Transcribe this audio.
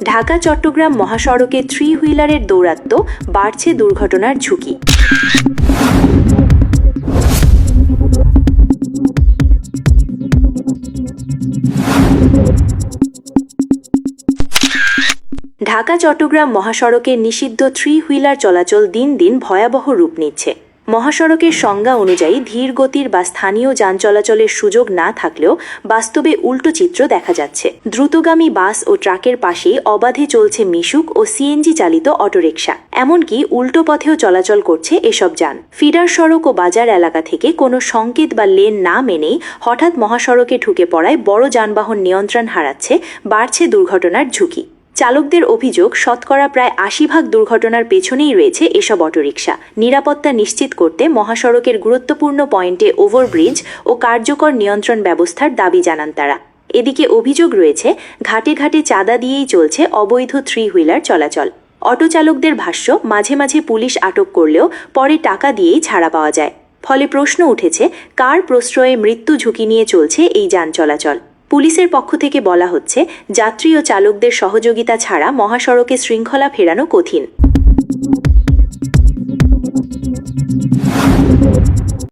ঢাকা চট্টগ্রাম মহাসড়কে থ্রি হুইলারের দৌরাত্ম্য, বাড়ছে দুর্ঘটনার ঝুঁকি। ঢাকা চট্টগ্রাম মহাসড়কে নিষিদ্ধ থ্রি হুইলার চলাচল দিন দিন ভয়াবহ রূপ নিচ্ছে। মহাসড়কের সংজ্ঞা অনুযায়ী ধীর গতির বা স্থানীয় যান চলাচলের সুযোগ না থাকলেও বাস্তবে উল্টো চিত্র দেখা যাচ্ছে। দ্রুতগামী বাস ও ট্রাকের পাশেই অবাধে চলছে মিশুক ও সিএনজি চালিত অটোরিকশা, এমনকি উল্টো পথেও চলাচল করছে এসব যান। ফিডার সড়ক ও বাজার এলাকা থেকে কোনো সংকেত বা লেন না মেনেই হঠাৎ মহাসড়কে ঢুকে পড়ায় বড় যানবাহন নিয়ন্ত্রণ হারাচ্ছে, বাড়ছে দুর্ঘটনার ঝুঁকি। চালকদের অভিযোগ, শতকরা প্রায় ৮০% দুর্ঘটনার পেছনেই রয়েছে এসব অটোরিকশা। নিরাপত্তা নিশ্চিত করতে মহাসড়কের গুরুত্বপূর্ণ পয়েন্টে ওভারব্রিজ ও কার্যকর নিয়ন্ত্রণ ব্যবস্থার দাবি জানান তারা। এদিকে অভিযোগ রয়েছে, ঘাটে ঘাটে চাঁদা দিয়েই চলছে অবৈধ থ্রি হুইলার চলাচল। অটো চালকদের ভাষ্য, মাঝে মাঝে পুলিশ আটক করলেও পরে টাকা দিয়েই ছাড়া পাওয়া যায়। ফলে প্রশ্ন উঠেছে, কার প্রশ্রয়ে মৃত্যু ঝুঁকি নিয়ে চলছে এই যান চলাচল। পুলিশের পক্ষ থেকে বলা হচ্ছে, যাত্রী ও চালকদের সহযোগিতা ছাড়া মহাসড়কে শৃঙ্খলা ফেরানো কঠিন।